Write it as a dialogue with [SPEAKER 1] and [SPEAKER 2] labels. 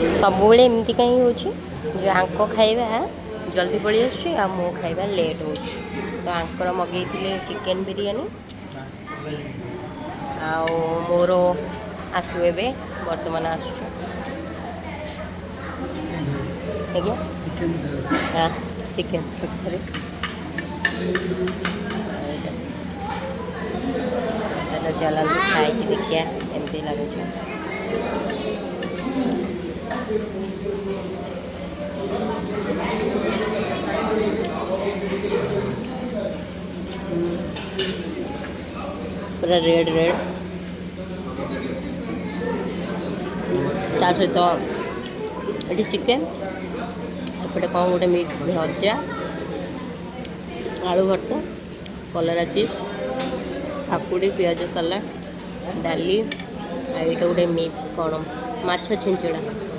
[SPEAKER 1] ସବୁବେଳେ एमती कहीं हो आंक खाइबा जल्दी पड़ी आ मो खाइबा लेट हो तो आंकर मगे चिकेन बिरियानी आओ मोर आसवे बर्तमान आस हाँ चिकेन चलो खाई देखिए एमती लगुच पूरा रेड रेड ता सहित ये चिकेन एपटे कौन गोटे मिक्स भजा आलू भर्ता कलरा चिप्स काकुड़ी पियाज सलाड डाली आईटा गोटे मिक्स कौन माछ छिंचड़ा